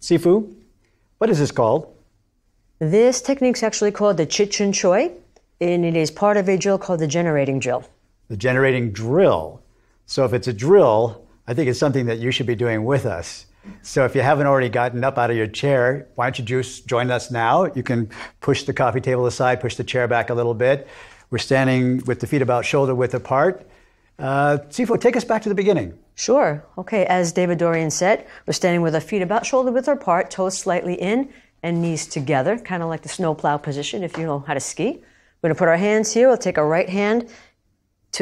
Sifu, what is this called? This technique is actually called the Jeet Choi, and it is part of a drill called the generating drill. The generating drill. So if it's a drill, I think it's something that you should be doing with us. So if you haven't already gotten up out of your chair, why don't you just join us now? You can push the coffee table aside, push the chair back a little bit. We're standing with the feet about shoulder width apart. Sifu, take us back to the beginning. Sure. Okay, as David Dorian said, we're standing with our feet about shoulder width apart, toes slightly in and knees together, kind of like the snowplow position if you know how to ski. We're going to put our hands here. We'll take our right hand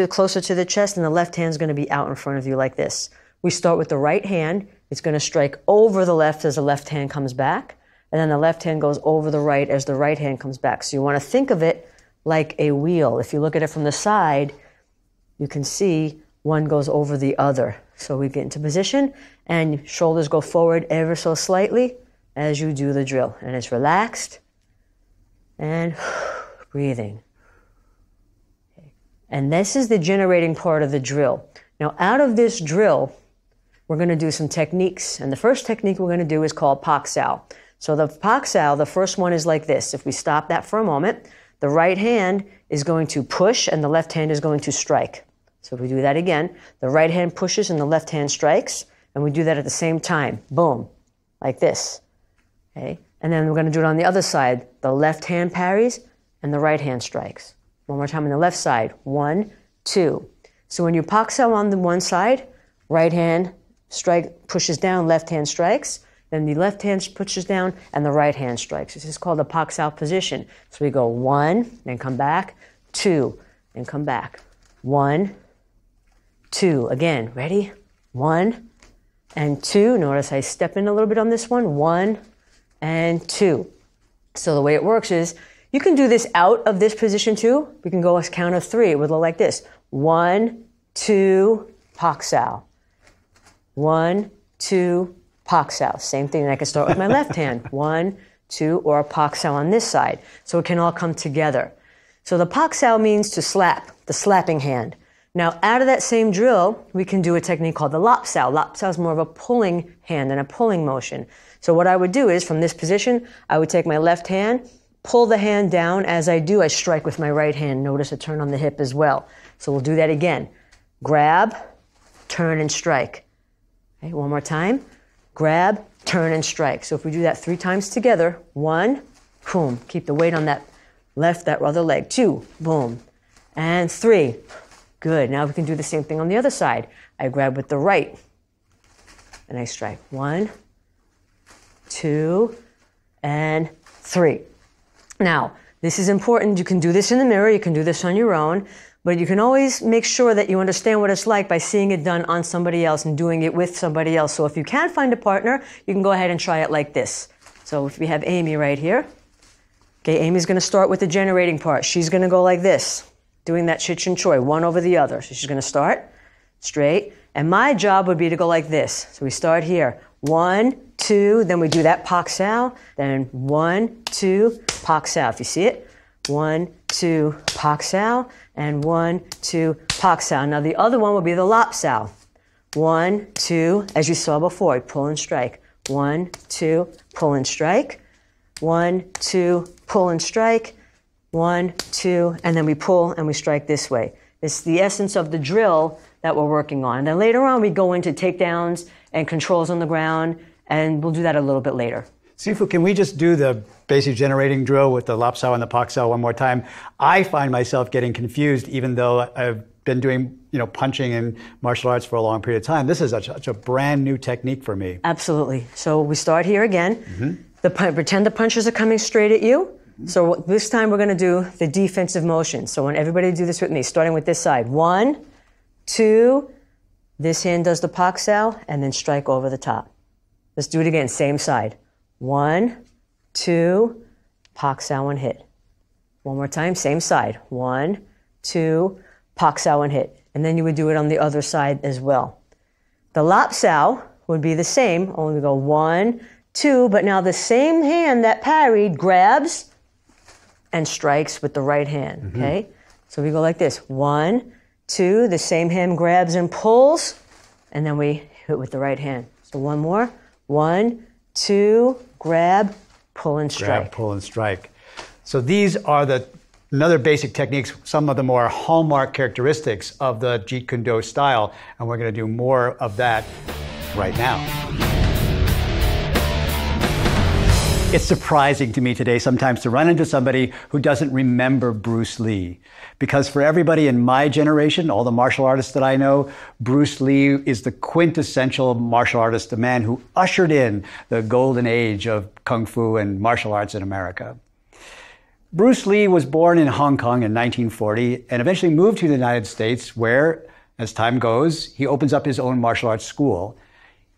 closer to the chest, and the left hand is going to be out in front of you like this. We start with the right hand. It's going to strike over the left as the left hand comes back, and then the left hand goes over the right as the right hand comes back. So you want to think of it like a wheel. If you look at it from the side, you can see one goes over the other. So we get into position, and shoulders go forward ever so slightly as you do the drill. And it's relaxed and breathing. And this is the generating part of the drill. Now, out of this drill, we're going to do some techniques. And the first technique we're going to do is called Pak Sao. So the Pak Sao, the first one is like this. If we stop that for a moment, the right hand is going to push and the left hand is going to strike. So if we do that again, the right hand pushes and the left hand strikes. And we do that at the same time. Boom. Like this. Okay? And then we're going to do it on the other side. The left hand parries and the right hand strikes. One more time on the left side. 1, 2. So when you Pak Sao on the one side, right hand pushes down, left hand strikes. Then the left hand pushes down and the right hand strikes. This is called the Pak Sao position. So we go 1, then come back, 2, and come back. 1, 2. Again, ready? 1 and 2. Notice I step in a little bit on this one. 1 and 2. So the way it works is you can do this out of this position too. We can go a count of 3. It would look like this. 1, 2, Pak Sao. 1, 2, Pak Sao. Same thing. I can start with my left hand. 1, 2, or a Pak Sao on this side. So it can all come together. So the Pak Sao means to slap, the slapping hand. Now, out of that same drill, we can do a technique called the Lap Sao. Lap Sao is more of a pulling hand and a pulling motion. So what I would do is, from this position, I would take my left hand, pull the hand down. As I do, I strike with my right hand. Notice a turn on the hip as well. So we'll do that again. Grab, turn, and strike. Okay, one more time. Grab, turn, and strike. So if we do that 3 times together, 1, boom. Keep the weight on that other leg. 2, boom. And 3. Good. Now we can do the same thing on the other side. I grab with the right, and I strike. 1, 2, and 3. Now, this is important. You can do this in the mirror. You can do this on your own. But you can always make sure that you understand what it's like by seeing it done on somebody else and doing it with somebody else. So if you can't find a partner, you can go ahead and try it like this. So if we have Amy right here. Okay, Amy's going to start with the generating part. She's going to go like this, doing that Jeet Choi, one over the other. So she's going to start straight. And my job would be to go like this. So we start here. 1, 2, then we do that Pak Sao. Then 1, 2, Pak Sao. If you see it. 1, 2, Pak Sao. And 1, 2, Pak Sao. Now the other one will be the Lap Sao. 1, 2, as you saw before, pull and strike. 1, 2, pull and strike. 1, 2, pull and strike. 1, 2, and then we pull and we strike this way. It's the essence of the drill that we're working on. And then later on we go into takedowns and controls on the ground, and we'll do that a little bit later. Sifu, can we just do the basic generating drill with the Lap Sao and the Pak Sao one more time? I find myself getting confused, even though I've been doing, punching and martial arts for a long period of time. This is such a brand new technique for me. Absolutely. So we start here again. Pretend the punches are coming straight at you. So this time we're going to do the defensive motion. So I want everybody to do this with me, starting with this side. 1, 2, this hand does the Pak Sao, and then strike over the top. Let's do it again, same side. 1, 2, Pak Sao and hit. One more time, same side. 1, 2, Pak Sao and hit. And then you would do it on the other side as well. The Lap Sao would be the same, only we go 1, 2, but now the same hand that parried grabs and strikes with the right hand, okay? So we go like this. 1, 2, the same hand grabs and pulls, and then we hit with the right hand. So one more. 1, 2, grab, pull, and strike. Grab, pull, and strike. So these are another basic techniques, some of the more hallmark characteristics of the Jeet Kune Do style, and we're going to do more of that right now. It's surprising to me today sometimes to run into somebody who doesn't remember Bruce Lee. Because for everybody in my generation, all the martial artists that I know, Bruce Lee is the quintessential martial artist, the man who ushered in the golden age of Kung Fu and martial arts in America. Bruce Lee was born in Hong Kong in 1940 and eventually moved to the United States where, as time goes, he opens up his own martial arts school.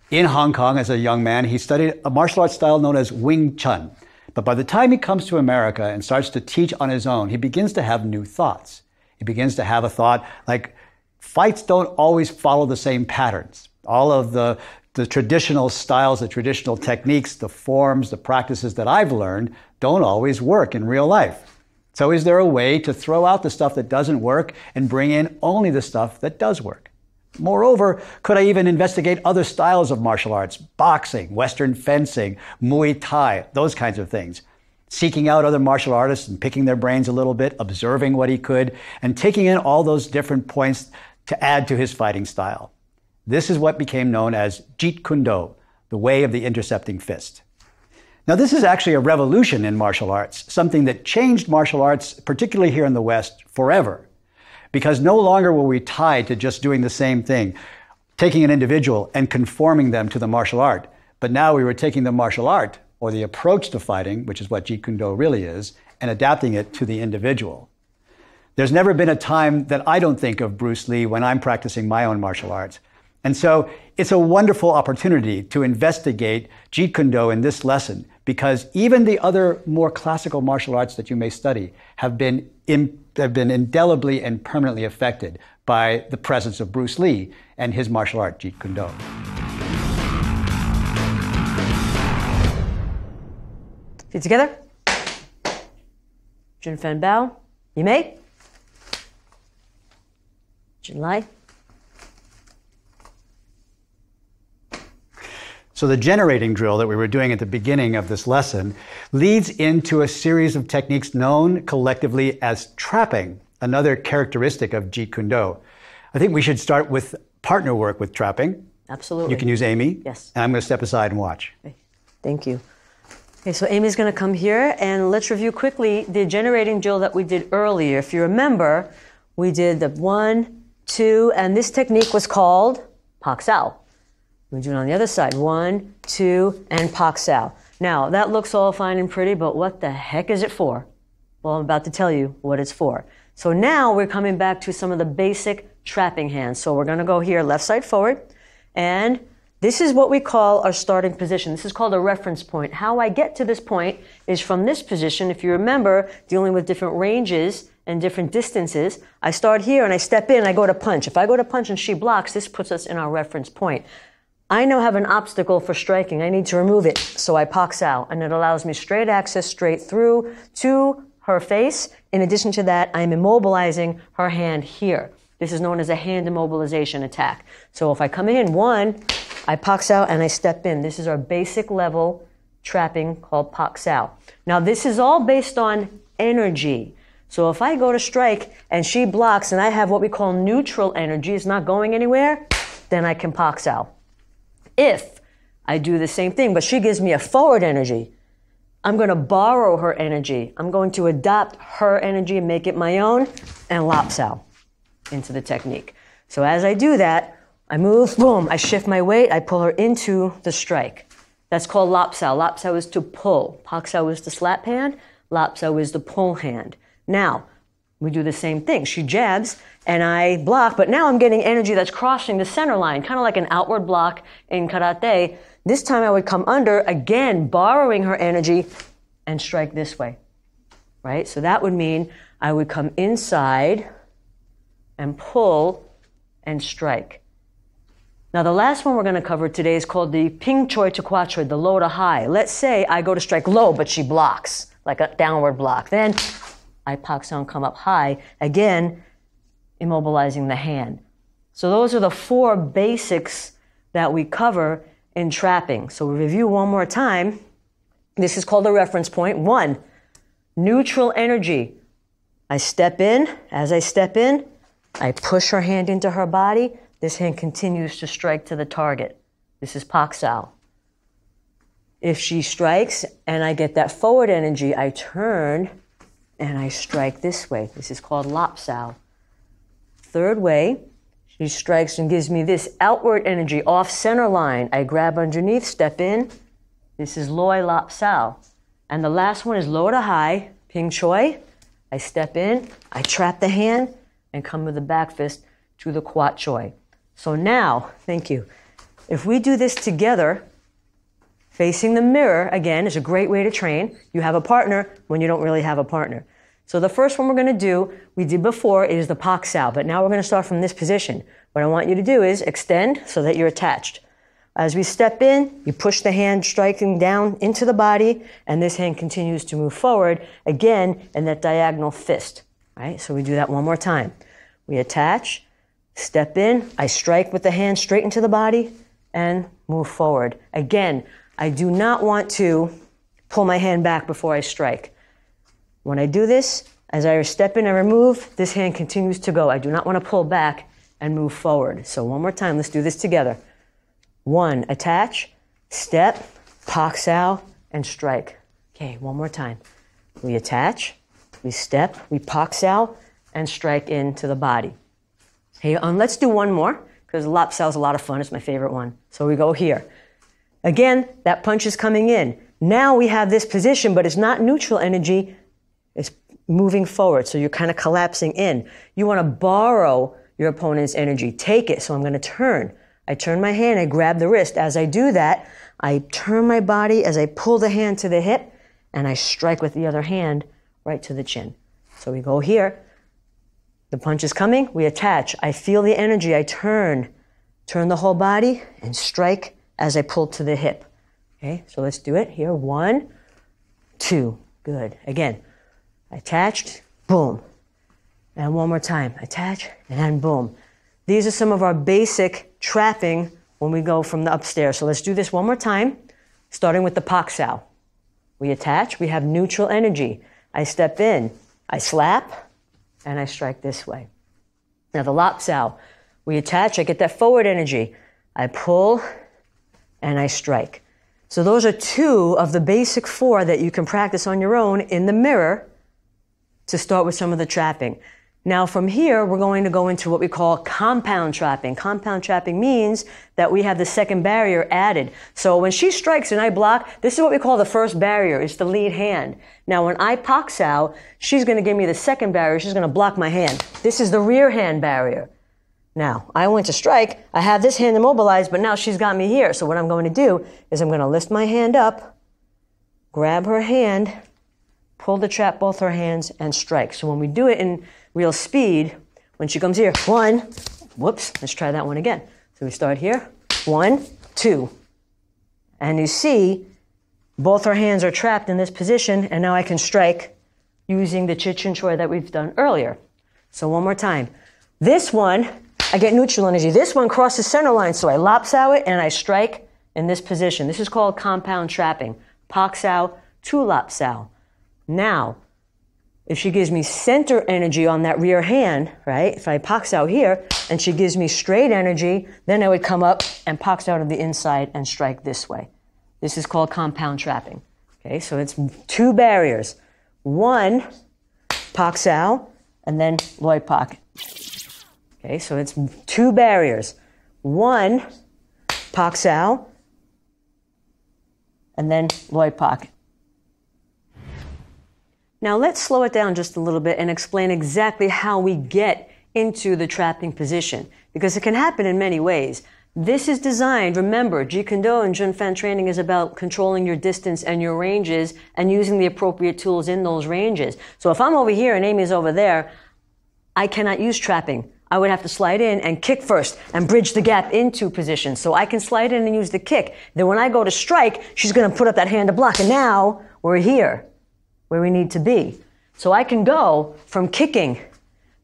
In Hong Kong, as a young man, he studied a martial arts style known as Wing Chun. But by the time he comes to America and starts to teach on his own, he begins to have new thoughts. He begins to have a thought like, fights don't always follow the same patterns. All of the traditional styles, the traditional techniques, the forms, the practices that I've learned don't always work in real life. So is there a way to throw out the stuff that doesn't work and bring in only the stuff that does work? Moreover, could I even investigate other styles of martial arts, boxing, Western fencing, Muay Thai, those kinds of things? Seeking out other martial artists and picking their brains a little bit, observing what he could, and taking in all those different points to add to his fighting style. This is what became known as Jeet Kune Do, the way of the intercepting fist. Now, this is actually a revolution in martial arts, something that changed martial arts, particularly here in the West, forever. Because no longer were we tied to just doing the same thing, taking an individual and conforming them to the martial art. But now we were taking the martial art, or the approach to fighting, which is what Jeet Kune Do really is, and adapting it to the individual. There's never been a time that I don't think of Bruce Lee when I'm practicing my own martial arts. And so it's a wonderful opportunity to investigate Jeet Kune Do in this lesson, because even the other more classical martial arts that you may study have been indelibly and permanently affected by the presence of Bruce Lee and his martial art, Jeet Kune Do. Feet together. Jin Fan Bao. You may. Jin Lai. So the generating drill that we were doing at the beginning of this lesson leads into a series of techniques known collectively as trapping, another characteristic of Jeet Kune Do. I think we should start with partner work with trapping. Absolutely. You can use Amy. Yes. And I'm going to step aside and watch. Okay. Thank you. Okay, so Amy's going to come here, and let's review quickly the generating drill that we did earlier. If you remember, we did the 1, 2, and this technique was called Pak Sao. We do it on the other side. 1, 2, and Pak Sao. Now, that looks all fine and pretty, but what the heck is it for? Well, I'm about to tell you what it's for. So now we're coming back to some of the basic trapping hands. So we're going to go here, left side forward, and this is what we call our starting position. This is called a reference point. How I get to this point is from this position. If you remember, dealing with different ranges and different distances, I start here and I step in and I go to punch. If I go to punch and she blocks, this puts us in our reference point. I now have an obstacle for striking. I need to remove it. So I Pak Sao, and it allows me straight access straight through to her face. In addition to that, I'm immobilizing her hand here. This is known as a hand immobilization attack. So if I come in, 1, I Pak Sao and I step in. This is our basic level trapping called Pak Sao. Now this is all based on energy. So if I go to strike and she blocks and I have what we call neutral energy, it's not going anywhere, then I can Pak Sao. If I do the same thing, but she gives me a forward energy, I'm going to borrow her energy. I'm going to adopt her energy and make it my own and Lap Sao into the technique. So as I do that, I move, boom, I shift my weight, I pull her into the strike. That's called Lap Sao. Lap Sao is to pull. Pak Sao is the slap hand. Lap Sao is the pull hand. Now, we do the same thing. She jabs and I block, but now I'm getting energy that's crossing the center line, kind of like an outward block in karate. This time I would come under, again, borrowing her energy and strike this way, right? So that would mean I would come inside and pull and strike. Now the last one we're going to cover today is called the Ping Choi to Kwa Choi, the low to high. Let's say I go to strike low, but she blocks, like a downward block. Then I Pak Sao and come up high, again, immobilizing the hand. So those are the 4 basics that we cover in trapping. So we review one more time. This is called a reference point. 1, neutral energy. I step in. As I step in, I push her hand into her body. This hand continues to strike to the target. This is Pak Sao. If she strikes and I get that forward energy, I turn and I strike this way. This is called Lap Sao. Third way, she strikes and gives me this outward energy off center line. I grab underneath, step in. This is Loi Lap Sao. And the last one is low to high, Ping Choi. I step in, I trap the hand, and come with the back fist to the Quat Choi. So now, thank you. If we do this together, facing the mirror, again, is a great way to train. You have a partner when you don't really have a partner. So the first one we're going to do, we did before, is the Pak Sao, but now we're going to start from this position. What I want you to do is extend so that you're attached. As we step in, you push the hand striking down into the body, and this hand continues to move forward, again, in that diagonal fist. Right? So we do that one more time. We attach, step in, I strike with the hand straight into the body, and move forward. Again, I do not want to pull my hand back before I strike. When I do this, as I step in and remove, this hand continues to go. I do not want to pull back and move forward. So one more time, let's do this together. 1, attach, step, Pak Sao, and strike. Okay, one more time. We attach, we step, we Pak Sao, and strike into the body. Hey, let's do one more, because Lap Sao is a lot of fun. It's my favorite one. So we go here. Again, that punch is coming in. Now we have this position, but it's not neutral energy. It's moving forward, so you're kind of collapsing in. You want to borrow your opponent's energy. Take it. So I'm going to turn. I turn my hand, I grab the wrist. As I do that, I turn my body as I pull the hand to the hip, and I strike with the other hand right to the chin. So we go here. The punch is coming. We attach. I feel the energy. I turn the whole body, and strike as I pull to the hip. Okay, so let's do it here. 1, 2. Good. Again, attached, boom. And one more time. Attach, and then boom. These are some of our basic trapping when we go from the upstairs. So let's do this one more time, starting with the Pak Sao. We attach, we have neutral energy. I step in, I slap, and I strike this way. Now the Lap Sao, we attach, I get that forward energy. I pull, and I strike. So those are 2 of the basic 4 that you can practice on your own in the mirror to start with some of the trapping. Now from here, we're going to go into what we call compound trapping. Compound trapping means that we have the second barrier added. So when she strikes and I block, this is what we call the first barrier. It's the lead hand. Now when I Pak Sao, she's going to give me the second barrier. She's going to block my hand. This is the rear hand barrier. Now, I went to strike. I have this hand immobilized, but now she's got me here. So what I'm going to do is I'm going to lift my hand up, grab her hand, pull the trap, both her hands, and strike. So when we do it in real speed, when she comes here, 1, whoops, let's try that one again. So we start here, 1, 2. And you see, both her hands are trapped in this position, and now I can strike using the Chit Chin Choi that we've done earlier. So one more time. This one, I get neutral energy. This one crosses center line, so I Lap Sao it, and I strike in this position. This is called compound trapping. Pak Sao to Lap Sao. Now, if she gives me center energy on that rear hand, right, if I Pak Sao here, and she gives me straight energy, then I would come up and Pak Sao to the inside and strike this way. This is called compound trapping. Okay, so it's 2 barriers. 1, Pak Sao, and then Loi Pak. Okay, so it's 2 barriers. 1, Pak Sao, and then Loi Pak. Now let's slow it down just a little bit and explain exactly how we get into the trapping position, because it can happen in many ways. This is designed, remember, Jeet Kune Do and Jun Fan training is about controlling your distance and your ranges and using the appropriate tools in those ranges. So if I'm over here and Amy's over there, I cannot use trapping. I would have to slide in and kick first and bridge the gap into position. So I can slide in and use the kick. Then when I go to strike, she's going to put up that hand to block. And now we're here where we need to be. So I can go from kicking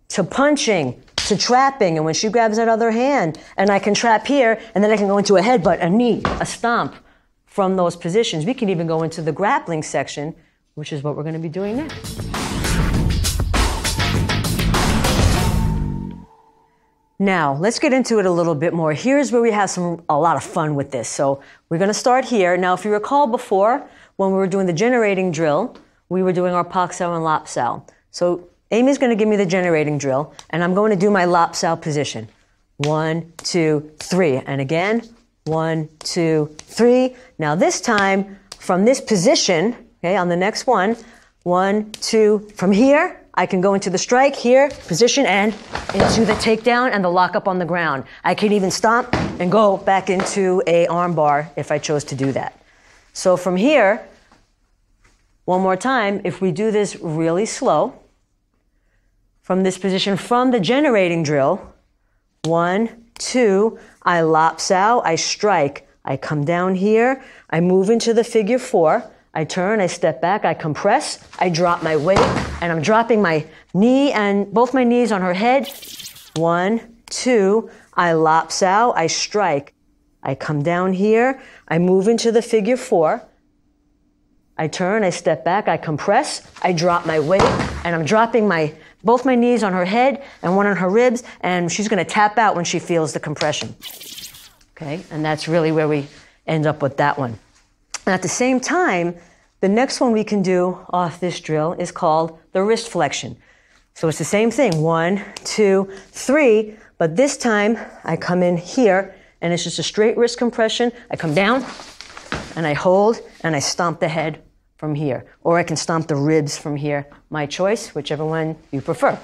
to punching to to trapping. And when she grabs that other hand, and I can trap here, and then I can go into a headbutt, a knee, a stomp from those positions. We can even go into the grappling section, which is what we're going to be doing next. Now, let's get into it a little bit more. Here's where we have a lot of fun with this. So we're going to start here. Now, if you recall before, when we were doing the generating drill, we were doing our pak sao and lap sao. So Amy's going to give me the generating drill, and I'm going to do my lap sao position. 1, 2, 3. And again, 1, 2, 3. Now this time, from this position, okay, on the next one, 1, 2, from here, I can go into the strike here, position, and into the takedown and the lockup on the ground. I can even stomp and go back into a arm bar if I chose to do that. So from here, one more time, if we do this really slow, from this position, from the generating drill, 1, 2, I lap sao, I strike, I come down here, I move into the figure 4, I turn, I step back, I compress, I drop my weight, and I'm dropping my knee and both my knees on her head. 1, 2, I lap sao, I strike. I come down here, I move into the figure 4. I turn, I step back, I compress, I drop my weight, and I'm dropping both my knees on her head and one on her ribs, and she's going to tap out when she feels the compression. Okay, and that's really where we end up with that one. And at the same time, the next one we can do off this drill is called the wrist flexion. So it's the same thing, 1, 2, 3, but this time I come in here and it's just a straight wrist compression. I come down and I hold and I stomp the head from here. Or I can stomp the ribs from here. My choice, whichever one you prefer.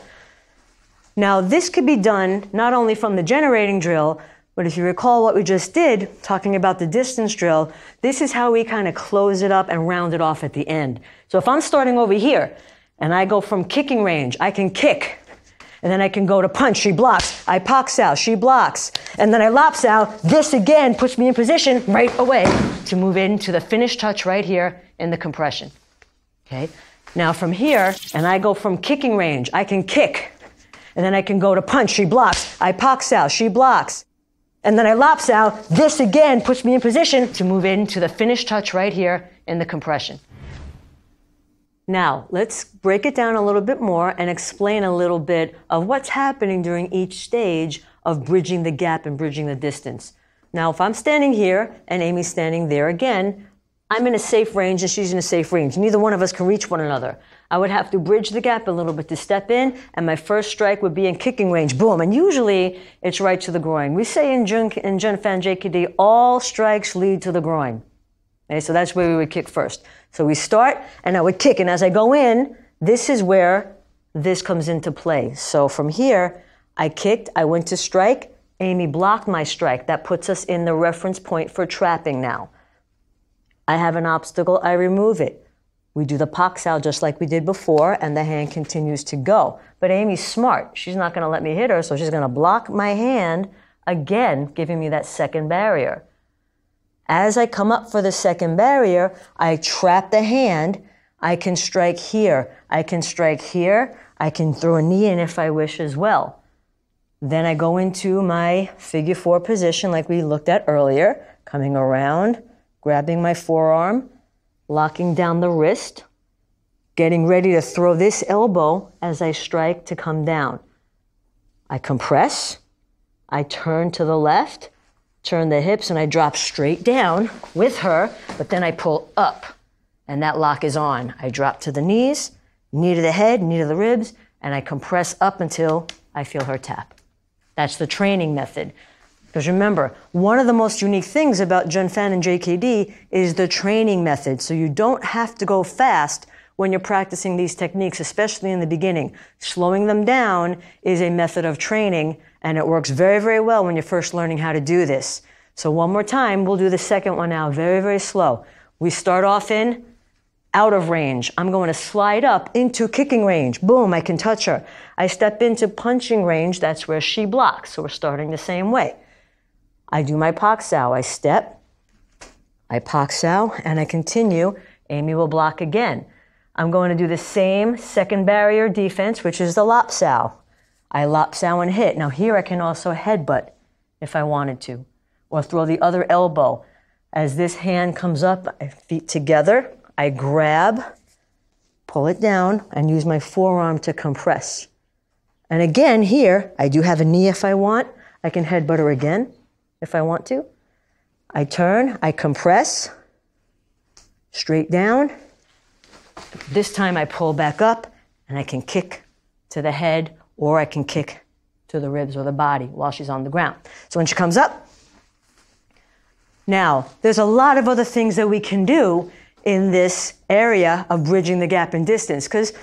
Now this could be done not only from the generating drill, but if you recall what we just did, talking about the distance drill, this is how we kind of close it up and round it off at the end. So if I'm starting over here and I go from kicking range, I can kick. And then I can go to punch, she blocks. I pak sao, she blocks. And then I lap sao. This again puts me in position right away to move into the finish touch right here in the compression. Okay. Now from here, and I go from kicking range, I can kick. And then I can go to punch, she blocks. I pak sao, she blocks. And then I lap sao. This again puts me in position to move into the finish touch right here in the compression. Now, let's break it down a little bit more and explain a little bit of what's happening during each stage of bridging the gap and bridging the distance. Now, if I'm standing here and Amy's standing there again, I'm in a safe range and she's in a safe range. Neither one of us can reach one another. I would have to bridge the gap a little bit to step in, and my first strike would be in kicking range. Boom. And usually it's right to the groin. We say in Jun Fan JKD, all strikes lead to the groin. Okay, so that's where we would kick first. So we start, and I would kick. And as I go in, this is where this comes into play. So from here, I kicked, I went to strike. Amy blocked my strike. That puts us in the reference point for trapping now. I have an obstacle, I remove it. We do the pak sao just like we did before, and the hand continues to go. But Amy's smart. She's not going to let me hit her, so she's going to block my hand, again, giving me that second barrier. As I come up for the second barrier, I trap the hand. I can strike here. I can strike here. I can throw a knee in if I wish as well. Then I go into my figure 4 position like we looked at earlier, coming around, grabbing my forearm, locking down the wrist, getting ready to throw this elbow as I strike to come down. I compress, I turn to the left, turn the hips, and I drop straight down with her, but then I pull up, and that lock is on. I drop to the knees, knee to the head, knee to the ribs, and I compress up until I feel her tap. That's the training method. Because remember, one of the most unique things about Jun Fan and JKD is the training method. So you don't have to go fast when you're practicing these techniques, especially in the beginning. Slowing them down is a method of training, and it works very, very well when you're first learning how to do this. So one more time, we'll do the second one now, very, very slow. We start off in out of range. I'm going to slide up into kicking range. Boom, I can touch her. I step into punching range. That's where she blocks. So we're starting the same way. I do my pak sao. I step, I pak sao, and I continue. Amy will block again. I'm going to do the same second barrier defense, which is the lap sao. I lapsao and hit. Now here I can also headbutt if I wanted to, or throw the other elbow. As this hand comes up, feet together, I grab, pull it down, and use my forearm to compress. And again, here, I do have a knee if I want. I can headbutt her again if I want to. I turn, I compress, straight down. This time I pull back up, and I can kick to the head, or I can kick to the ribs or the body while she's on the ground. So when she comes up, now, there's a lot of other things that we can do in this area of bridging the gap in distance, because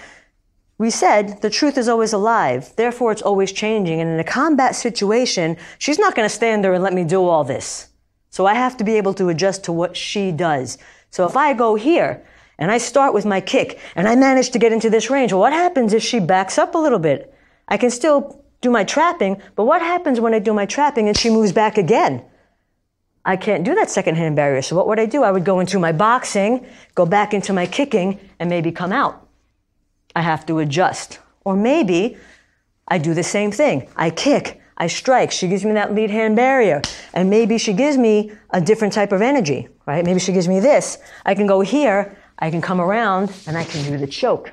we said the truth is always alive, therefore it's always changing. And in a combat situation, she's not going to stand there and let me do all this. So I have to be able to adjust to what she does. So if I go here and I start with my kick and I manage to get into this range, well, what happens if she backs up a little bit? I can still do my trapping, but what happens when I do my trapping and she moves back again? I can't do that second hand barrier. So what would I do? I would go into my boxing, go back into my kicking, and maybe come out. I have to adjust. Or maybe I do the same thing. I kick, I strike. She gives me that lead hand barrier. And maybe she gives me a different type of energy, right? Maybe she gives me this. I can go here, I can come around, and I can do the choke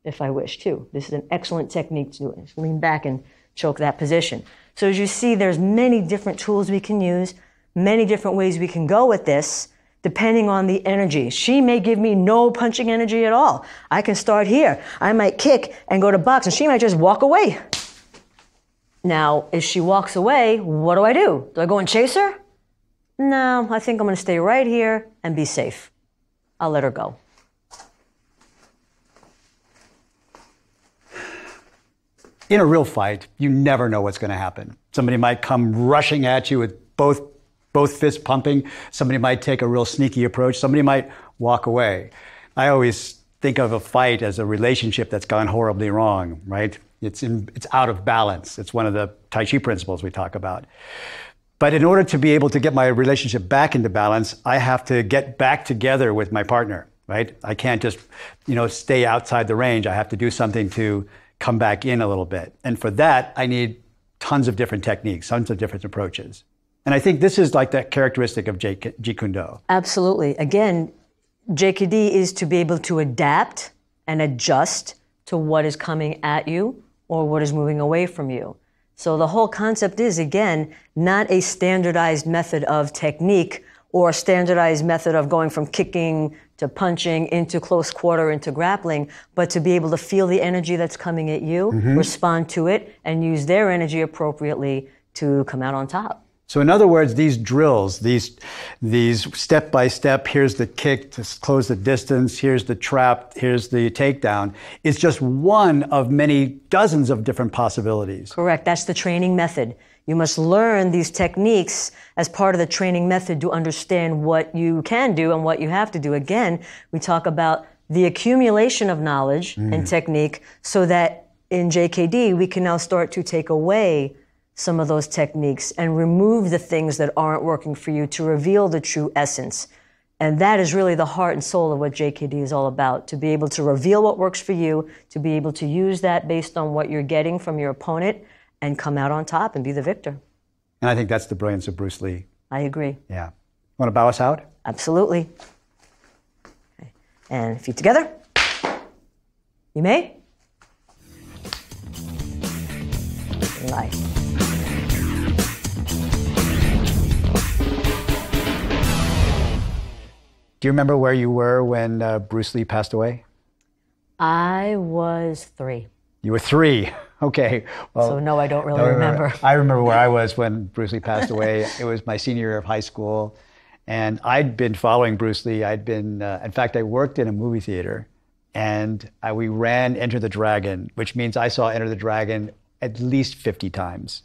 if I wish to. This is an excellent technique to do it. Just lean back and choke that position. So as you see, there's many different tools we can use, many different ways we can go with this, depending on the energy. She may give me no punching energy at all. I can start here. I might kick and go to box, and she might just walk away. Now, if she walks away, what do? Do I go and chase her? No, I think I'm going to stay right here and be safe. I'll let her go. In a real fight, you never know what's going to happen. Somebody might come rushing at you with both fists pumping. Somebody might take a real sneaky approach. Somebody might walk away. I always think of a fight as a relationship that's gone horribly wrong, right? It's out of balance. It's one of the Tai Chi principles we talk about. But in order to be able to get my relationship back into balance, I have to get back together with my partner, right? I can't just, stay outside the range. I have to do something to come back in a little bit. And for that, I need tons of different techniques, tons of different approaches. And I think this is like that characteristic of Jeet Kune Do. Absolutely. Again, JKD is to be able to adapt and adjust to what is coming at you or what is moving away from you. So the whole concept is, again, not a standardized method of technique or a standardized method of going from kicking to punching into close quarter into grappling, but to be able to feel the energy that's coming at you, respond to it, and use their energy appropriately to come out on top. So in other words, these drills, these step by step, here's the kick to close the distance, here's the trap, here's the takedown, is just one of many dozens of different possibilities. Correct. That's the training method. You must learn these techniques as part of the training method to understand what you can do and what you have to do. Again, we talk about the accumulation of knowledge and technique so that in JKD, we can now start to take away some of those techniques and remove the things that aren't working for you to reveal the true essence. And that is really the heart and soul of what JKD is all about, to be able to reveal what works for you, to be able to use that based on what you're getting from your opponent and come out on top and be the victor. And I think that's the brilliance of Bruce Lee. I agree. Yeah. Want to bow us out? Absolutely. Okay. And feet together. You may. Lie. Do you remember where you were when Bruce Lee passed away? I was 3. You were 3. Okay. Well, so no, I don't really remember. I remember where I was when Bruce Lee passed away. It was my senior year of high school. And I'd been following Bruce Lee. In fact, I worked in a movie theater. And we ran Enter the Dragon, which means I saw Enter the Dragon at least 50 times.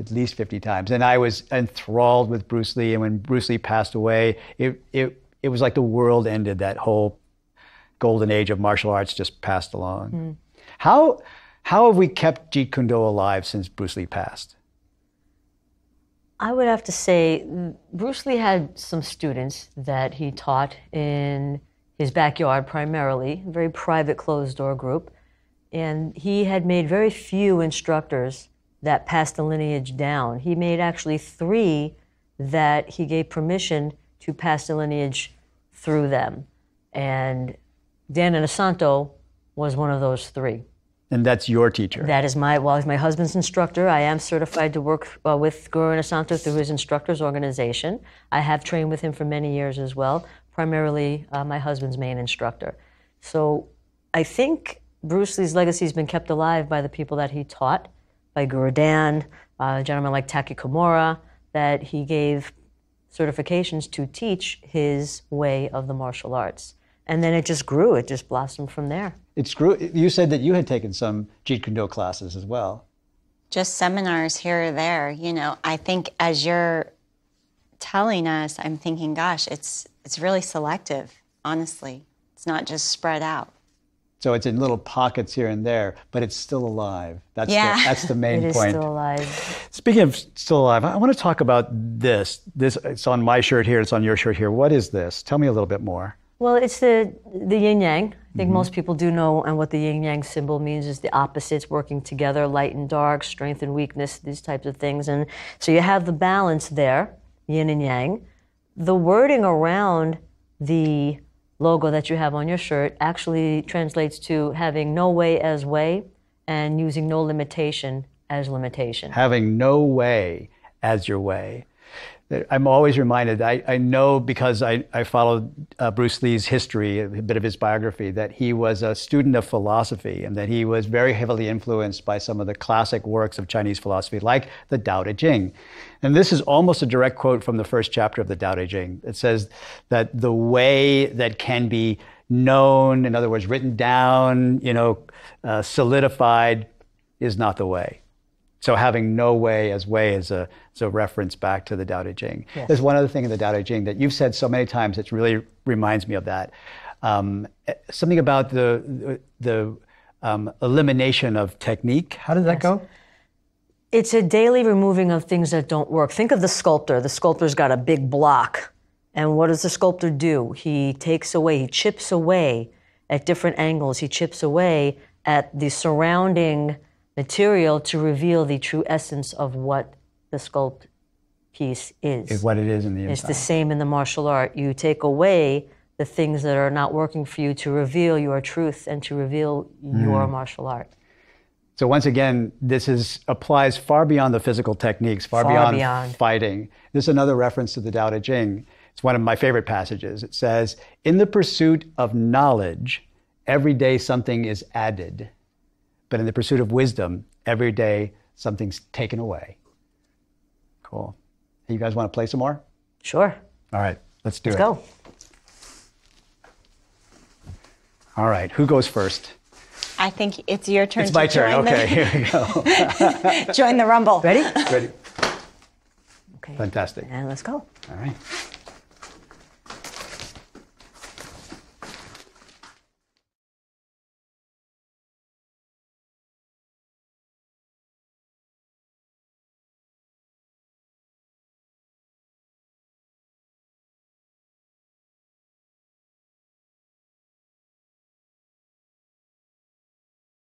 At least 50 times. And I was enthralled with Bruce Lee. And when Bruce Lee passed away, it was like the world ended. That whole golden age of martial arts just passed along. How have we kept Jeet Kune Do alive since Bruce Lee passed? I would have to say Bruce Lee had some students that he taught in his backyard primarily, a very private closed door group. And he had made very few instructors that passed the lineage down. He made actually 3 that he gave permission to pass the lineage through them. And Dan Inosanto was one of those 3. And that's your teacher? That is he's my husband's instructor. I am certified to work with Guru Inosanto through his instructors organization. I have trained with him for many years as well, primarily my husband's main instructor. So I think Bruce Lee's legacy has been kept alive by the people that he taught, by Guru Dan, a gentleman like Taki Komura, that he gave certifications to teach his way of the martial arts. And then it just grew, it just blossomed from there. You said that you had taken some Jeet Kune Do classes as well. Just seminars here or there. You know, I think as you're telling us, I'm thinking, gosh, it's really selective, honestly. It's not just spread out. So it's in little pockets here and there, but it's still alive. That's the main point. It is point. Still alive. Speaking of still alive, I want to talk about this. It's on my shirt here, it's on your shirt here. What is this? Tell me a little bit more. Well, it's the yin-yang. I think most people do know, and what the yin-yang symbol means is the opposites working together, light and dark, strength and weakness, these types of things. And so you have the balance there, yin and yang. The wording around the logo that you have on your shirt actually translates to having no way as way and using no limitation as limitation. Having no way as your way. I'm always reminded, I know because I followed Bruce Lee's history, a bit of his biography, that he was a student of philosophy and that he was very heavily influenced by some of the classic works of Chinese philosophy, like the Tao Te Ching. And this is almost a direct quote from the first chapter of the Tao Te Ching. It says that the way that can be known, in other words, written down, solidified, is not the way. So having no way as way is a reference back to the Tao Te Ching. Yes. There's one other thing in the Tao Te Ching that you've said so many times that really reminds me of that. Something about the elimination of technique. How does that go? It's a daily removing of things that don't work. Think of the sculptor. The sculptor's got a big block. And what does the sculptor do? He chips away at different angles. He chips away at the surrounding material to reveal the true essence of what the sculpt piece is. What it is in the inside. It's the same in the martial art. You take away the things that are not working for you to reveal your truth and to reveal your martial art. So once again, this applies far beyond the physical techniques, far beyond fighting. This is another reference to the Tao Te Ching. It's one of my favorite passages. It says, "In the pursuit of knowledge, every day something is added. But in the pursuit of wisdom, every day something's taken away." Cool. Hey, you guys want to play some more? Sure. All right, let's do it. Let's go. All right, who goes first? I think it's your turn. It's my turn. Okay, here we go. Join the rumble. Ready? Ready. Okay. Fantastic. And let's go. All right.